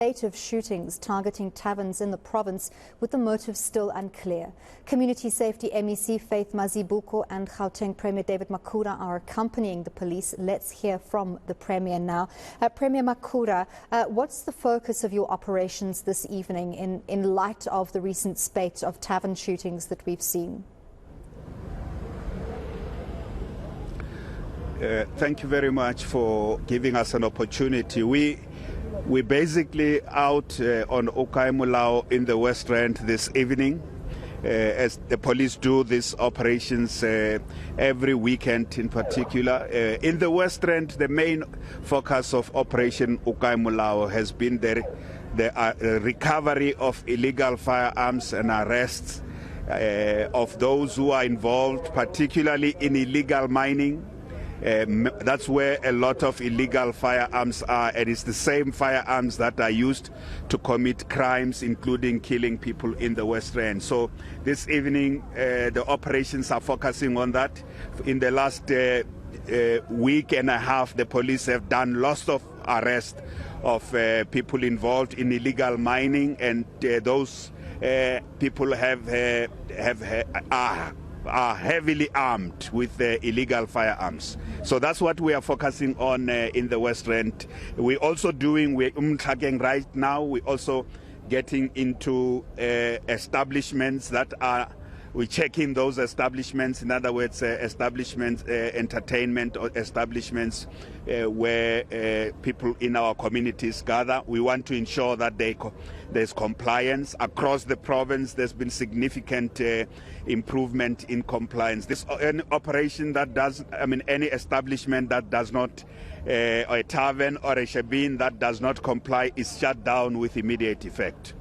Of shootings targeting taverns in the province, with the motive still unclear. Community Safety MEC Faith Mazibuko and Gauteng Premier David Makhura are accompanying the police. Let's hear from the Premier now. Premier Makhura, what's the focus of your operations this evening in light of the recent spate of tavern shootings that we've seen? Thank you very much for giving us an opportunity. We're basically out on Okaimulao in the West Rand this evening, as the police do these operations every weekend in particular. In the West Rand, the main focus of Operation Okaimulao has been the recovery of illegal firearms and arrests of those who are involved, particularly in illegal mining. That's where a lot of illegal firearms are, and it's the same firearms that are used to commit crimes, including killing people in the West Rand. So this evening, the operations are focusing on that. In the last week and a half, the police have done lots of arrests of people involved in illegal mining, and those people are heavily armed with illegal firearms. So that's what we are focusing on in the West Rand. We're also doing, we're right now, we're also getting into establishments that are, we're checking those establishments, in other words, establishments, entertainment or establishments where people in our communities gather. We want to ensure that there's compliance across the province. There's been significant improvement in compliance. This an operation that does, any establishment that does not, a tavern or a shebeen that does not comply is shut down with immediate effect.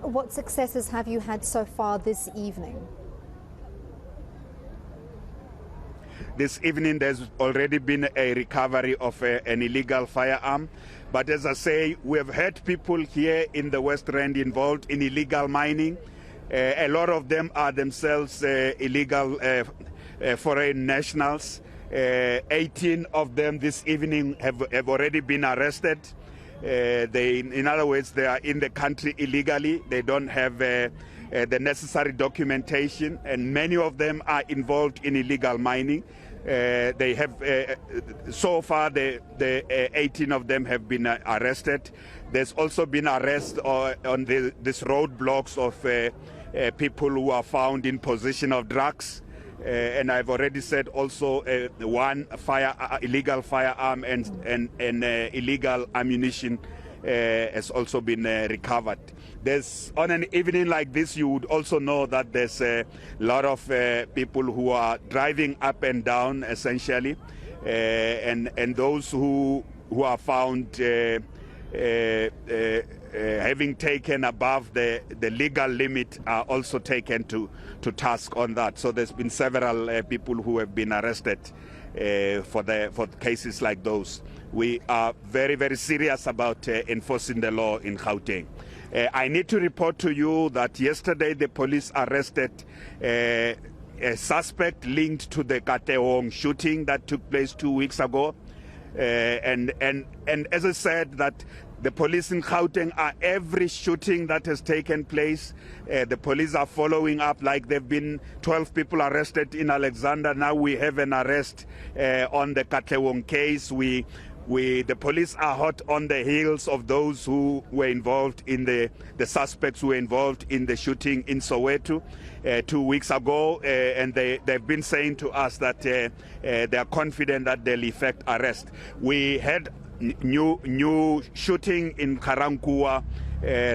What successes have you had so far this evening? This evening there's already been a recovery of an illegal firearm. But as I say, we have had people here in the West Rand involved in illegal mining. A lot of them are themselves illegal foreign nationals. 18 of them this evening have already been arrested. In other words, they are in the country illegally. They don't have the necessary documentation, and many of them are involved in illegal mining. They have, so far, the 18 of them have been arrested. There's also been arrests on these roadblocks of people who are found in possession of drugs. And I've already said also one illegal firearm and illegal ammunition has also been recovered. On an evening like this, you would also know that there's a lot of people who are driving up and down, essentially, and those who are found having taken above the legal limit are also taken to task on that. So there's been several people who have been arrested for cases like those. We are very, very serious about enforcing the law in Gauteng. I need to report to you that yesterday the police arrested a suspect linked to the Gauteng shooting that took place 2 weeks ago. And as I said, that the police in Gauteng are every shooting that has taken place. The police are following up, like there have been 12 people arrested in Alexander. Now we have an arrest on the Gauteng case. The police are hot on the heels of those who were involved in the suspects who were involved in the shooting in Soweto 2 weeks ago, and they've been saying to us that they are confident that they'll effect arrest. We had new shooting in Karankua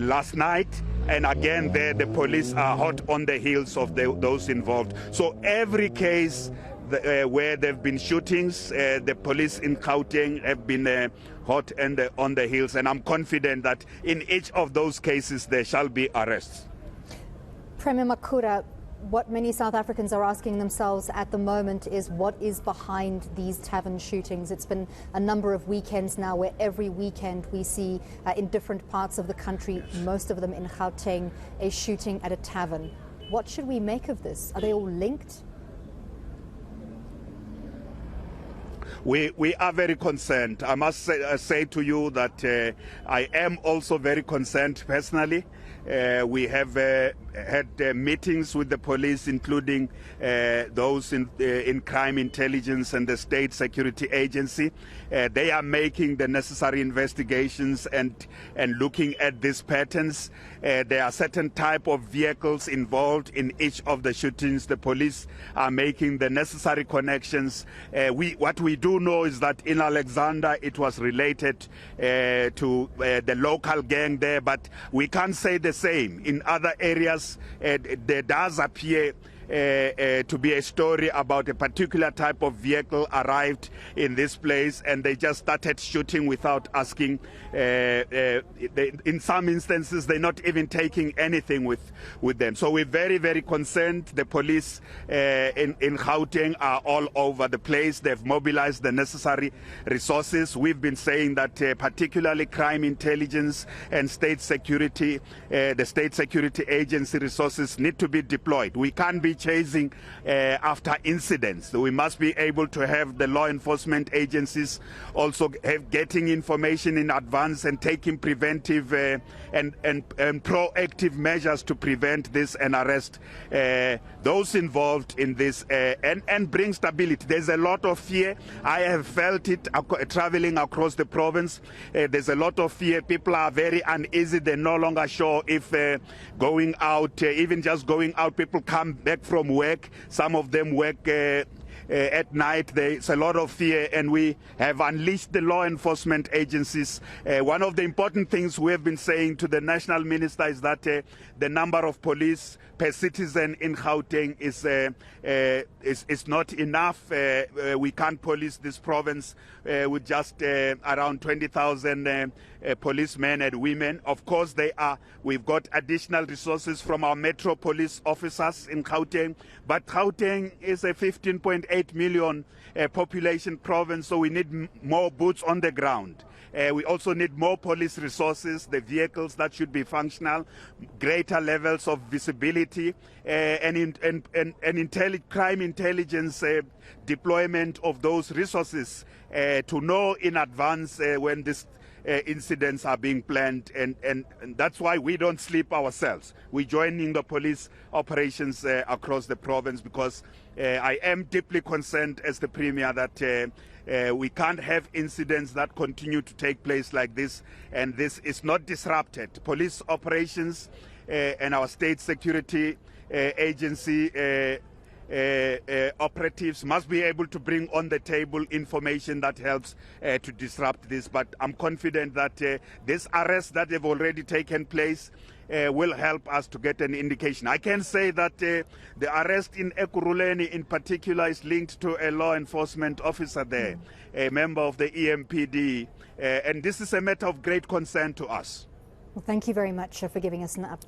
last night, and again there the police are hot on the heels of those involved. So every case where there have been shootings, the police in Gauteng have been hot and on the heels, and I'm confident that in each of those cases there shall be arrests. Premier Makhura, what many South Africans are asking themselves at the moment is what is behind these tavern shootings. It's been a number of weekends now where every weekend we see in different parts of the country, most of them in Gauteng, a shooting at a tavern. What should we make of this? Are they all linked? We are very concerned. I must say to you that I am also very concerned personally. We have had meetings with the police, including those in crime intelligence and the state security agency. They are making the necessary investigations and looking at these patterns. There are certain type of vehicles involved in each of the shootings. The police are making the necessary connections. What we do know is that in Alexander it was related to the local gang there, but we can't say the same. In other areas, there does appear to be a story about a particular type of vehicle arrived in this place and they just started shooting without asking. In some instances, they're not even taking anything with them. So we're very, very concerned. The police in Gauteng are all over the place. They've mobilized the necessary resources. We've been saying that particularly crime intelligence and state security, the state security agency resources need to be deployed. We can't be chasing after incidents. We must be able to have the law enforcement agencies also getting information in advance and taking preventive and proactive measures to prevent this and arrest those involved in this and bring stability. There's a lot of fear. I have felt it traveling across the province. There's a lot of fear. People are very uneasy. They're no longer sure if going out, even just going out, people come back from work. Some of them work at night. There's a lot of fear, and we have unleashed the law enforcement agencies. One of the important things we have been saying to the national minister is that the number of police per citizen in Gauteng is not enough. We can't police this province with just around 20,000 policemen and women. Of course, we've got additional resources from our metro police officers in Gauteng, but Gauteng is a 15.8 million population province, so we need more boots on the ground. We also need more police resources, the vehicles that should be functional, greater levels of visibility, and crime intelligence deployment of those resources to know in advance when these incidents are being planned, and that's why we don't sleep ourselves. We're joining the police operations across the province because I am deeply concerned as the Premier that we can't have incidents that continue to take place like this, and this is not disrupted. Police operations and our state security agency operatives must be able to bring on the table information that helps to disrupt this. But I'm confident that this arrests that have already taken place will help us to get an indication. I can say that the arrest in Ekurhuleni in particular is linked to a law enforcement officer there, a member of the EMPD, and this is a matter of great concern to us. Well, thank you very much for giving us an update.